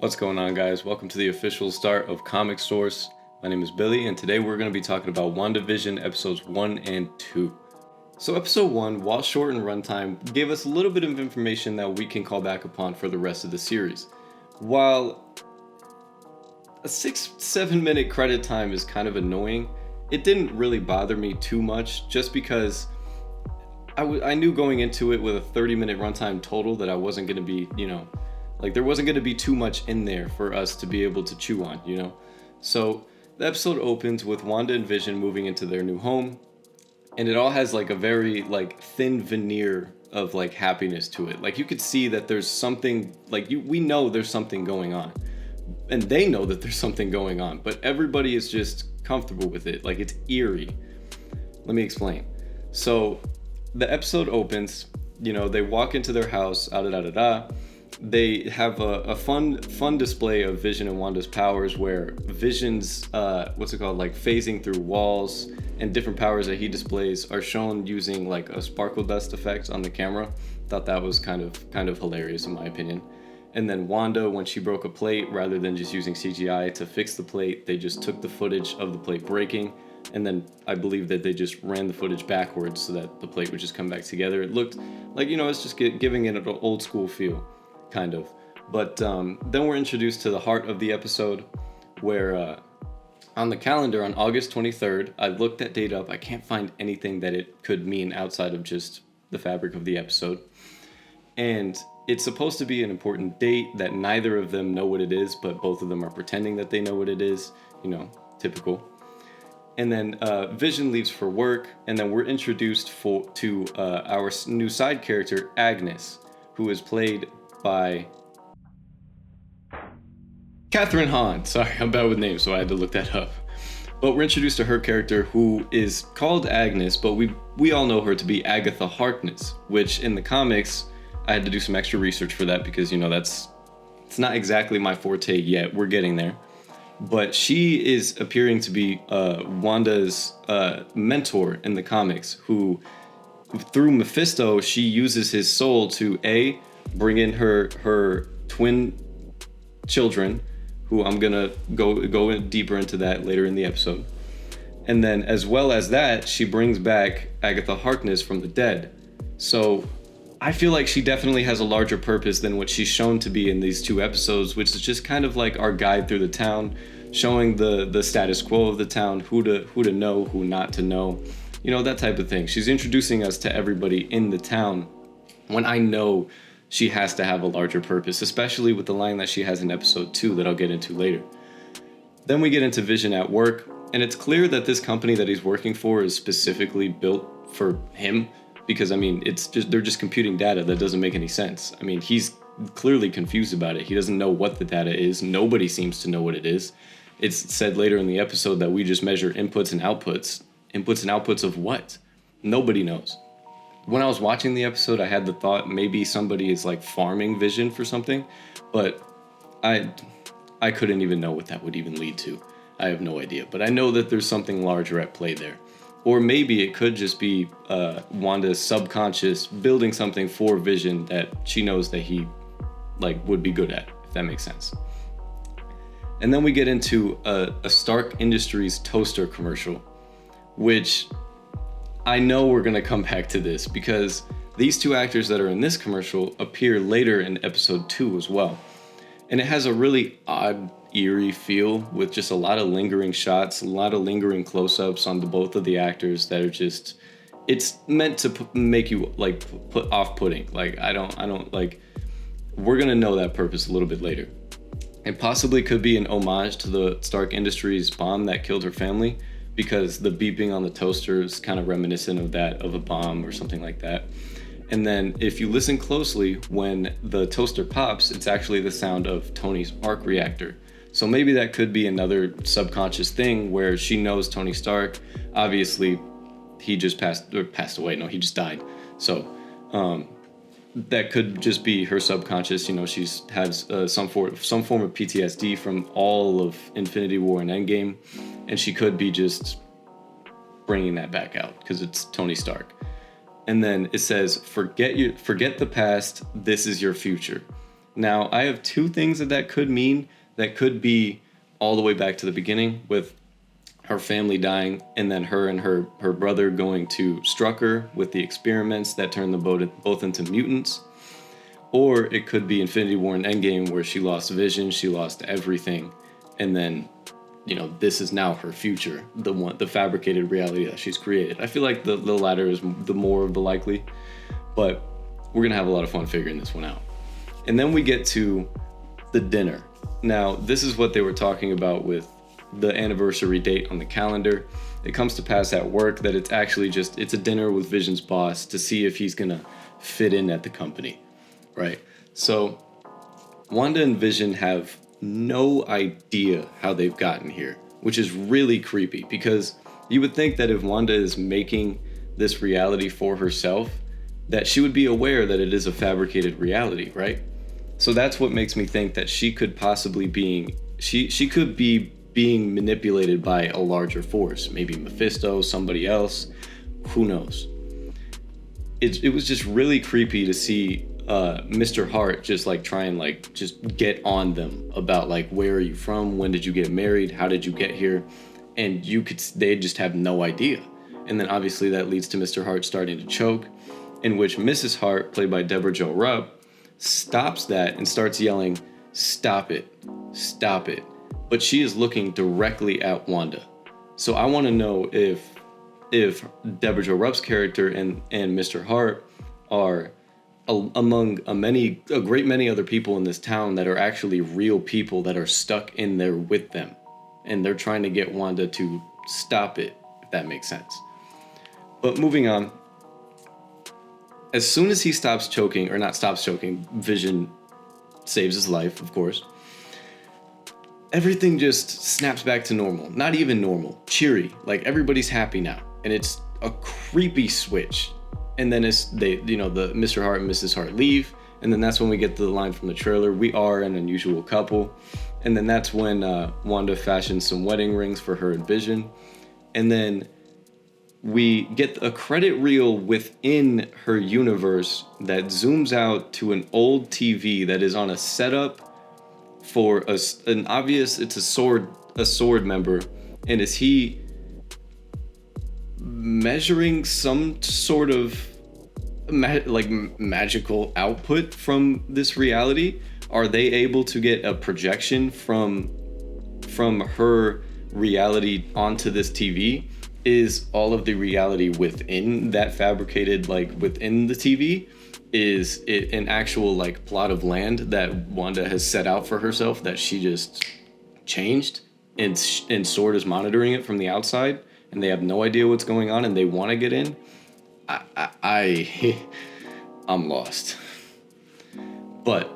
What's going on, guys? Welcome to the official start of Comic Source. My name is Billy, and today we're going to be talking about WandaVision episodes 1 and 2. So episode 1, while short in runtime, gave us a little bit of information that we can call back upon for the rest of the series. While a 6-7 minute credit time is kind of annoying, it didn't really bother me too much, just because I knew going into it with a 30-minute runtime total that I wasn't going to be, there wasn't going to be too much in there for us to be able to chew on, So the episode opens with Wanda and Vision moving into their new home, and it all has a very thin veneer of happiness to it. You could see that there's something, we know there's something going on, and they know that there's something going on, but everybody is just comfortable with it. It's eerie. Let me explain. So the episode opens, they walk into their house, They have a fun display of Vision and Wanda's powers, where Vision's phasing through walls and different powers that he displays are shown using a sparkle dust effect on the camera. Thought that was kind of hilarious in my opinion. And then Wanda, when she broke a plate, rather than just using CGI to fix the plate, they just took the footage of the plate breaking, and then I believe that they just ran the footage backwards so that the plate would just come back together. It looked like, it's just giving it an old school feel. Kind of. But then we're introduced to the heart of the episode, where on the calendar on August 23rd, I looked that date up. I can't find anything that it could mean outside of just the fabric of the episode. And it's supposed to be an important date that neither of them know what it is, but both of them are pretending that they know what it is, typical. And then Vision leaves for work, and then we're introduced to our new side character, Agnes, who is played by Catherine Hahn. Sorry, I'm bad with names, so I had to look that up. But we're introduced to her character, who is called Agnes, but we all know her to be Agatha Harkness, which in the comics, I had to do some extra research for that because, it's not exactly my forte yet. We're getting there. But she is appearing to be Wanda's mentor in the comics, who, through Mephisto, she uses his soul to bring in her twin children, who I'm gonna go in deeper into that later in the episode. And then as well as that, she brings back Agatha Harkness from the dead. So I feel like she definitely has a larger purpose than what she's shown to be in these two episodes, which is just kind of like our guide through the town, showing the status quo of the town, who to know, who not to know, that type of thing. She's introducing us to everybody in the town, when I know she has to have a larger purpose, especially with the line that she has in episode 2 that I'll get into later. Then we get into Vision at work, and it's clear that this company that he's working for is specifically built for him, because they're just computing data that doesn't make any sense. He's clearly confused about it. He doesn't know what the data is. Nobody seems to know what it is. It's said later in the episode that we just measure inputs and outputs. Inputs and outputs of what? Nobody knows. When I was watching the episode, I had the thought maybe somebody is farming Vision for something, but I couldn't even know what that would even lead to. I have no idea, but I know that there's something larger at play there. Or maybe it could just be Wanda's subconscious building something for Vision that she knows that he would be good at, if that makes sense. And then we get into a Stark Industries toaster commercial, which I know we're going to come back to this because these two actors that are in this commercial appear later in episode 2 as well. And it has a really odd, eerie feel with just a lot of lingering shots, a lot of lingering close-ups on both of the actors that are just, it's meant to make you put off-putting. We're going to know that purpose a little bit later. It possibly could be an homage to the Stark Industries bomb that killed her family, because the beeping on the toaster is kind of reminiscent of that, of a bomb or something like that. And then if you listen closely, when the toaster pops, it's actually the sound of Tony's arc reactor. So maybe that could be another subconscious thing where she knows Tony Stark. Obviously, he just passed away. No, he just died. So that could just be her subconscious. She has some form of PTSD from all of Infinity War and Endgame, and she could be just bringing that back out because it's Tony Stark. And then it says, forget the past, this is your future. Now, I have two things that could mean. That could be all the way back to the beginning with her family dying, and then her and her brother going to Strucker with the experiments that turned them both into mutants. Or it could be Infinity War and Endgame, where she lost vision, she lost everything, and then, this is now her future, the fabricated reality that she's created. I feel like the latter is the more of the likely, but we're gonna have a lot of fun figuring this one out. And then we get to the dinner. Now, this is what they were talking about with the anniversary date on the calendar. It comes to pass at work that it's actually it's a dinner with Vision's boss to see if he's gonna fit in at the company, right? So Wanda and Vision have no idea how they've gotten here, which is really creepy, because you would think that if Wanda is making this reality for herself, that she would be aware that it is a fabricated reality, right? So that's what makes me think that she could possibly she could be being manipulated by a larger force, maybe Mephisto, somebody else, who knows. It was just really creepy to see Mr. Hart just try and just get on them about where are you from, when did you get married, how did you get here, and they just have no idea. And then obviously that leads to Mr. Hart starting to choke, in which Mrs. Hart, played by Deborah Jo Rupp, stops that and starts yelling, "Stop it, stop it." But she is looking directly at Wanda. So I want to know if Deborah Jo Rupp's character and Mr. Hart are among a great many other people in this town that are actually real people that are stuck in there with them, and they're trying to get Wanda to stop it, if that makes sense. But moving on, as soon as he stops choking, or not stops choking, Vision saves his life, of course. Everything just snaps back to normal. Not even normal, cheery. Everybody's happy now, and it's a creepy switch. And then the Mr. Hart and Mrs. Hart leave, and then that's when we get the line from the trailer, "We are an unusual couple." And then that's when Wanda fashions some wedding rings for her and Vision, and then we get a credit reel within her universe that zooms out to an old TV that is on a setup for it's a sword member, and is he measuring some sort of magical output from this reality? Are they able to get a projection from her reality onto this TV? Is all of the reality within that fabricated, within the TV? Is it an actual plot of land that Wanda has set out for herself that she just changed, and Sword is monitoring it from the outside, and they have no idea what's going on and they want to get in? I'm lost. But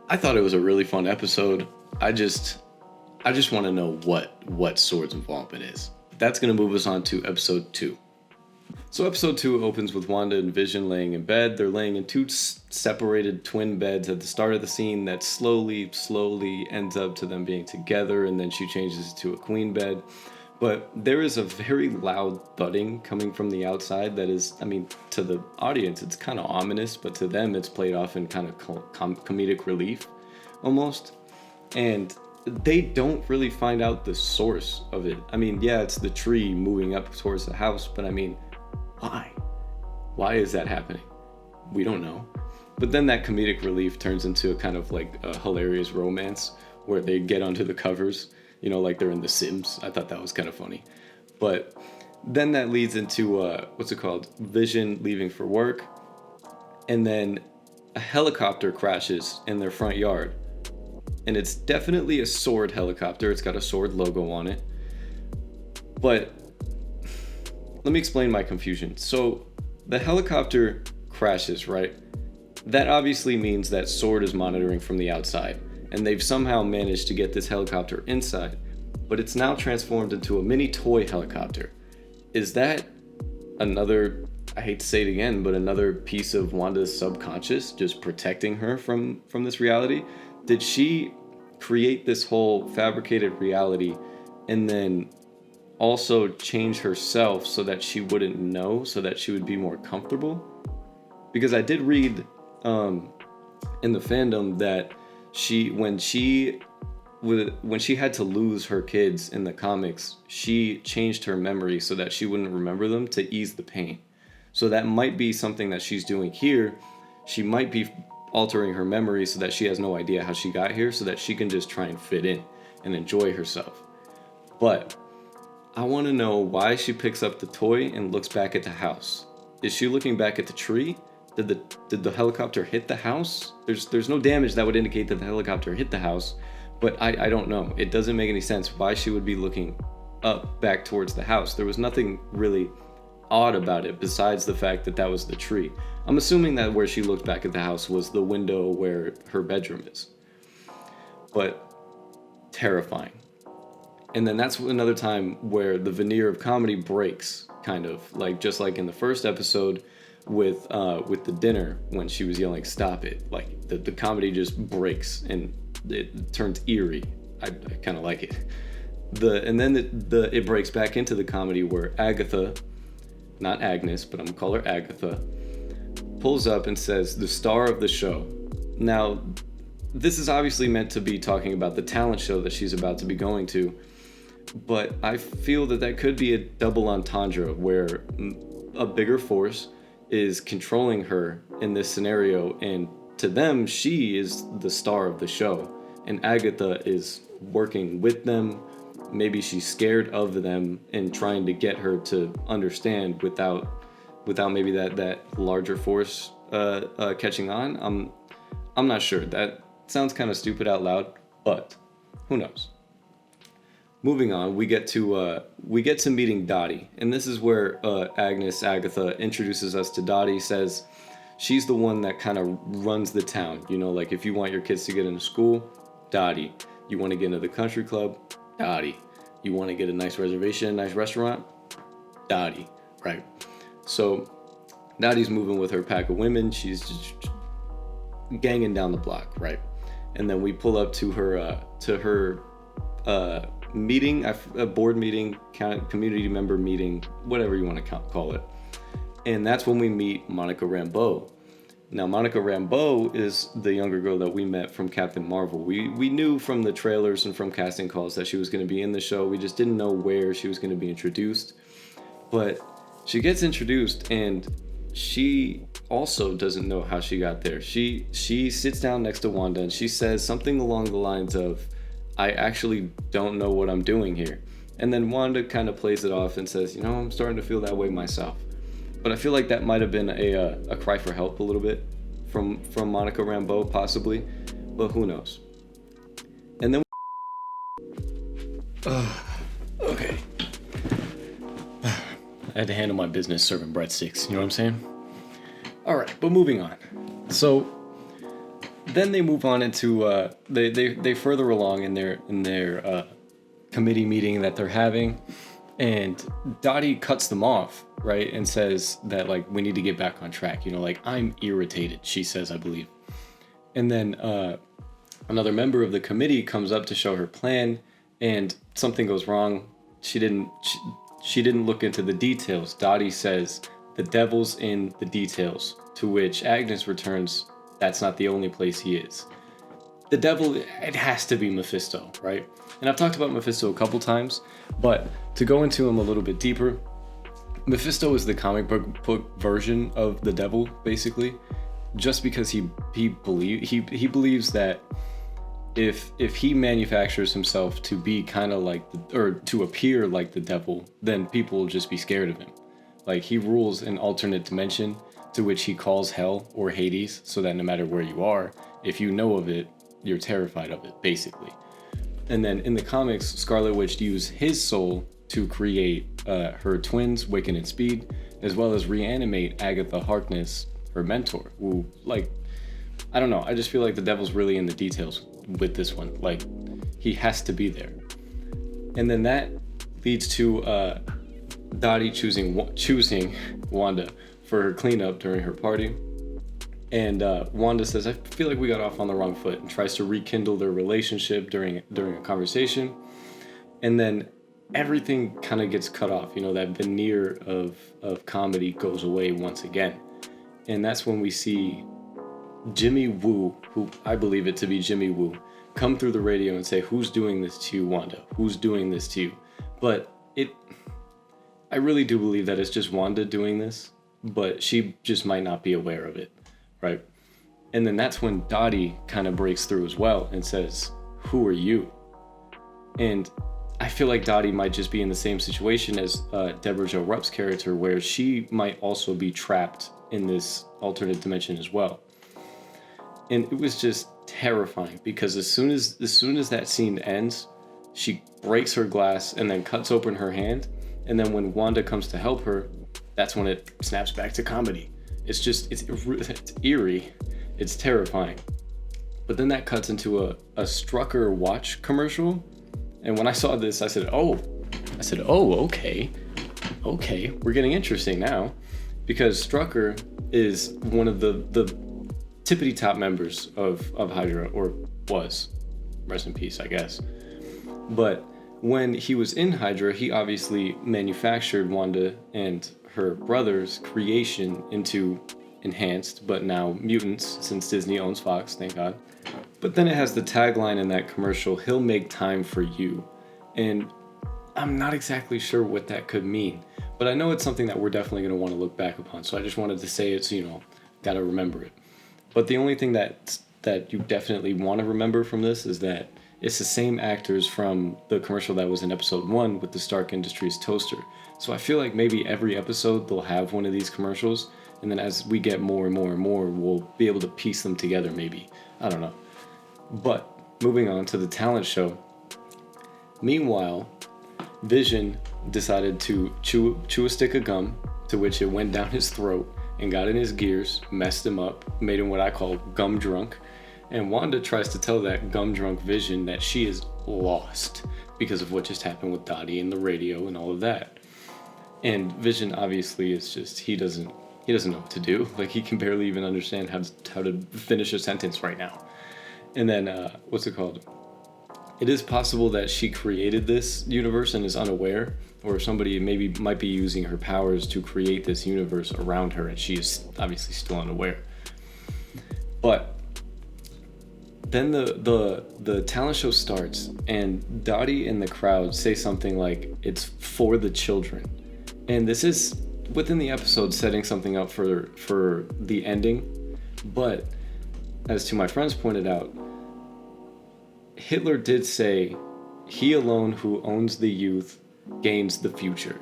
I thought it was a really fun episode. I just want to know what Sword's involvement is. That's going to move us on to episode 2. So episode 2 opens with Wanda and Vision laying in bed. They're laying in two separated twin beds at the start of the scene that slowly ends up to them being together, and then she changes to a queen bed. But there is a very loud thudding coming from the outside that is, to the audience, it's kind of ominous, but to them, it's played off in kind of comedic relief, almost. And they don't really find out the source of it. It's the tree moving up towards the house, but why? Why is that happening? We don't know. But then that comedic relief turns into a kind of a hilarious romance where they get onto the covers, they're in The Sims. I thought that was kind of funny. But then that leads into, Vision leaving for work. And then a helicopter crashes in their front yard. And it's definitely a Sword helicopter. It's got a Sword logo on it. But let me explain my confusion. So the helicopter crashes, right? That obviously means that Sword is monitoring from the outside, and they've somehow managed to get this helicopter inside, but it's now transformed into a mini toy helicopter. Is that another, I hate to say it again, but another piece of Wanda's subconscious just protecting her from this reality? Did she create this whole fabricated reality and then also change herself so that she wouldn't know, so that she would be more comfortable? Because I did read in the fandom that when she had to lose her kids in the comics, she changed her memory so that she wouldn't remember them to ease the pain. So that might be something that she's doing here. She might be altering her memory so that she has no idea how she got here, so that she can just try and fit in and enjoy herself. But I want to know why she picks up the toy and looks back at the house. Is she looking back at the tree? Did the helicopter hit the house? There's no damage that would indicate that the helicopter hit the house, but I don't know. It doesn't make any sense why she would be looking up back towards the house. There was nothing really odd about it besides the fact that that was the tree. I'm assuming that where she looked back at the house was the window where her bedroom is. But terrifying. And then that's another time where the veneer of comedy breaks, kind of like just like in the first episode with the dinner when she was yelling "Stop it!" Like the comedy just breaks and it turns eerie. I kind of like it. And then it breaks back into the comedy where Agatha, not Agnes, but I'm gonna call her Agatha, pulls up and says, "The star of the show." Now, this is obviously meant to be talking about the talent show that she's about to be going to, but I feel that could be a double entendre where a bigger force is controlling her in this scenario, and to them, she is the star of the show, and Agatha is working with them. Maybe she's scared of them and trying to get her to understand without maybe that larger force catching on. I'm not sure. That sounds kind of stupid out loud, but who knows? Moving on, we get to meeting Dottie, and this is where Agatha introduces us to Dottie. Says she's the one that kind of runs the town. You know, like if you want your kids to get into school, Dottie. You want to get into the country club, Dottie. You want to get a nice reservation, a nice restaurant, Dottie. Right. So Dottie's moving with her pack of women. She's just ganging down the block, right? And then we pull up to her meeting, a board meeting, community member meeting, whatever you want to call it. And that's when we meet Monica Rambeau. Now, Monica Rambeau is the younger girl that we met from Captain Marvel. We knew from the trailers and from casting calls that she was going to be in the show. We just didn't know where she was going to be introduced. But she gets introduced, and she also doesn't know how she got there. She sits down next to Wanda, and she says something along the lines of, "I actually don't know what I'm doing here." And then Wanda kind of plays it off and says, "You know, I'm starting to feel that way myself." But I feel like that might have been a cry for help a little bit from Monica Rambeau, possibly, but who knows? And then okay, I had to handle my business serving breadsticks. You know what I'm saying? All right, but moving on. So then they move on into they further along in their committee meeting that they're having, and Dottie cuts them off, right, and says that like we need to get back on track. You know, like I'm irritated, she says, I believe. And then another member of the committee comes up to show her plan, and something goes wrong. She didn't look into the details. Dottie says the devil's in the details, to which Agnes returns, that's not the only place he is. The devil, it has to be Mephisto, right? And I've talked about Mephisto a couple times, but to go into him a little bit deeper, Mephisto is the comic book version of the devil, basically, just because he believes that if he manufactures himself to be kind of like or to appear like the devil, then people will just be scared of him. Like he rules an alternate dimension to which he calls hell or Hades, so that no matter where you are, if you know of it, you're terrified of it, basically. And then in the comics, Scarlet Witch used his soul to create her twins, Wiccan and Speed, as well as reanimate Agatha Harkness, her mentor, who, like, I don't know, I just feel like the devil's really in the details with this one. Like, he has to be there. And then that leads to Dottie choosing Wanda for her cleanup during her party. And Wanda says, I feel like we got off on the wrong foot, and tries to rekindle their relationship during a conversation. And then everything kind of gets cut off. You know, that veneer of comedy goes away once again. And that's when we see Jimmy Woo, who I believe it to be Jimmy Woo, come through the radio and say, "Who's doing this to you, Wanda? Who's doing this to you?" But I really do believe that it's just Wanda doing this, but she just might not be aware of it, right? And then that's when Dottie kind of breaks through as well and says, "Who are you?" And I feel like Dottie might just be in the same situation as Deborah Jo Rupp's character, where she might also be trapped in this alternate dimension as well. And it was just terrifying because as soon as that scene ends, she breaks her glass and then cuts open her hand. And then when Wanda comes to help her, that's when it snaps back to comedy. It's eerie. It's terrifying. But then that cuts into a Strucker watch commercial. And when I saw this, I said, oh, okay, we're getting interesting now. Because Strucker is one of the tippity top members of Hydra, or was. Rest in peace, I guess. But when he was in Hydra, he obviously manufactured Wanda and her brother's creation into enhanced, but now mutants, since Disney owns Fox, thank God. But then it has the tagline in that commercial, "He'll make time for you." And I'm not exactly sure what that could mean, but I know it's something that we're definitely going to want to look back upon. So I just wanted to say it's, got to remember it. But the only thing that you definitely want to remember from this is that it's the same actors from the commercial that was in episode 1 with the Stark Industries toaster. So I feel like maybe every episode they'll have one of these commercials, and then as we get more and more and more, we'll be able to piece them together maybe. I don't know. But moving on to the talent show. Meanwhile, Vision decided to chew a stick of gum, to which it went down his throat and got in his gears, messed him up, made him what I call gum drunk. And Wanda tries to tell that gum drunk Vision that she is lost because of what just happened with Dottie and the radio and all of that. And Vision obviously is just, he doesn't know what to do. Like, he can barely even understand how to finish a sentence right now. And then, what's it called? It is possible that she created this universe and is unaware, or somebody maybe might be using her powers to create this universe around her, and she is obviously still unaware. But then the talent show starts, and Dottie and the crowd say something like, "It's for the children." And this is within the episode setting something up for the ending. But as to my friends pointed out, Hitler did say, "He alone who owns the youth gains the future."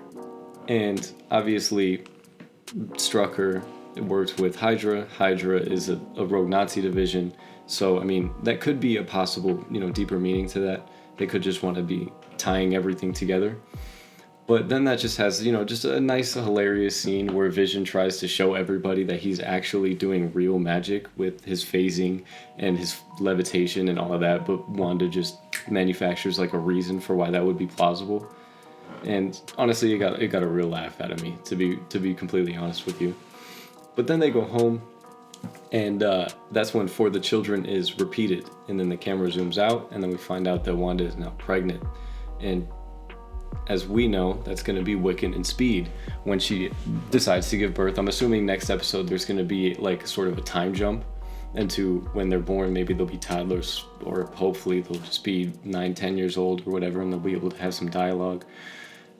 And obviously Strucker works with Hydra. Hydra is a rogue Nazi division. So, I mean, that could be a possible, deeper meaning to that. They could just want to be tying everything together. But then that just has, just a nice, hilarious scene where Vision tries to show everybody that he's actually doing real magic with his phasing and his levitation and all of that. But Wanda just manufactures like a reason for why that would be plausible. And honestly, it got a real laugh out of me, to be completely honest with you. But then they go home, and that's when "For the Children" is repeated, and then the camera zooms out, and then we find out that Wanda is now pregnant. And as we know, that's going to be Wiccan and Speed when she decides to give birth. I'm assuming next episode there's going to be like sort of a time jump into when they're born. Maybe they'll be toddlers, or hopefully they'll just be 9-10 years old or whatever, and they'll be able to have some dialogue.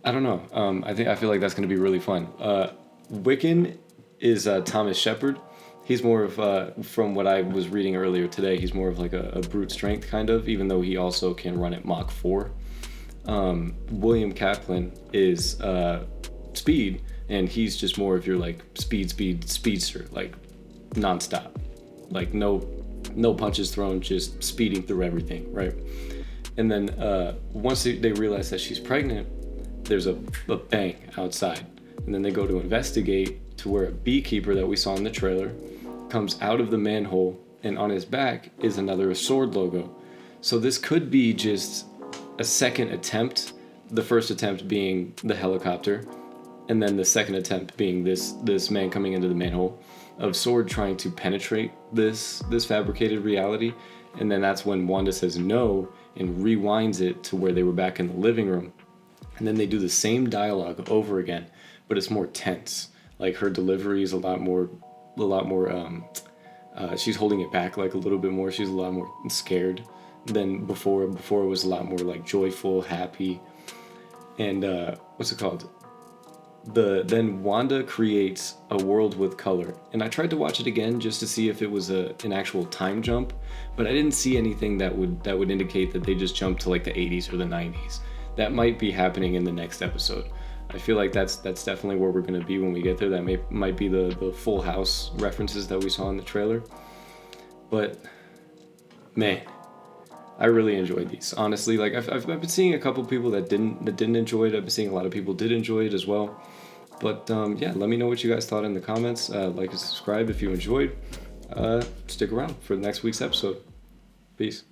I don't know. I feel like that's going to be really fun. Wiccan is Thomas Shepard. He's more of, from what I was reading earlier today, he's more of like a brute strength kind of, even though he also can run at Mach 4. William Kaplan is Speed, and he's just more of your like speedster, like nonstop, like no punches thrown, just speeding through everything, right? And then once they realize that she's pregnant, there's a bang outside, and then they go to investigate to where a beekeeper that we saw in the trailer comes out of the manhole, and on his back is another sword logo. So this could be just a second attempt, the first attempt being the helicopter, and then the second attempt being this man coming into the manhole, of Sword trying to penetrate this fabricated reality. And then that's when Wanda says no and rewinds it to where they were back in the living room. And then they do the same dialogue over again, but it's more tense. Like, her delivery is a lot more She's holding it back like a little bit more. She's a lot more scared than before. Before it was a lot more like joyful, happy, and what's it called? Then Wanda creates a world with color, and I tried to watch it again just to see if it was an actual time jump, but I didn't see anything that would indicate that they just jumped to like the 80s or the 90s. That might be happening in the next episode. I feel like that's definitely where we're gonna be when we get there. That might be the Full House references that we saw in the trailer, but man, I really enjoyed these. Honestly, like I've been seeing a couple people that didn't enjoy it. I've been seeing a lot of people did enjoy it as well. But yeah, let me know what you guys thought in the comments. Like and subscribe if you enjoyed. Stick around for next week's episode. Peace.